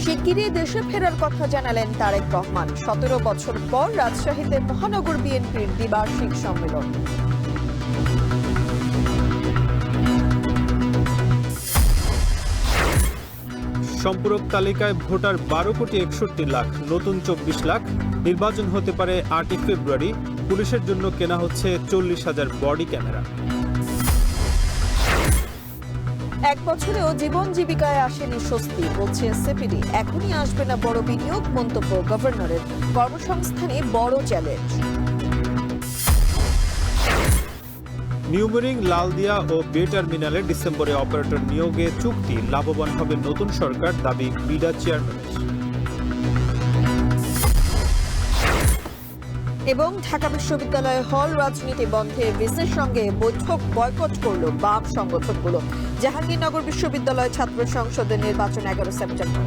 শিগগিরই দেশে ফেরার কথা জানালেন তারেক রহমান। 17 বছর পর রাজশাহীতে মহানগর বিএনপির দ্বিবার্ষিক সম্মেলন। সম্পূরক তালিকায় ভোটার 12,61,00,000, নতুন 24 লাখ। নির্বাচন হতে পারে 8 ফেব্রুয়ারি। পুলিশের জন্য কেনা হচ্ছে 40,000 বডি ক্যামেরা। এক বছরেও জীবন জীবিকায় আসেনি স্বস্তি, বলছে সিপিডি। এখনই আসবে না বড় বিনিয়োগ, মন্তব্য গভর্নরের। কর্মসংস্থানে বড় চ্যালেঞ্জ। নিউমেরিং, লালদিয়া ও বে টার্মিনালে ডিসেম্বরে অপারেটর নিয়োগে চুক্তি। লাভবান হবে নতুন সরকার, দাবি বিডা চেয়ারম্যানের। এবং ঢাকা বিশ্ববিদ্যালয়ে হল রাজনীতি বন্ধে ভিসির সঙ্গে বৈঠক বয়কট করল বাম সংগঠনগুলো। জাহাঙ্গীরনগর বিশ্ববিদ্যালয় ছাত্র সংসদের নির্বাচন 11 সেপ্টেম্বর।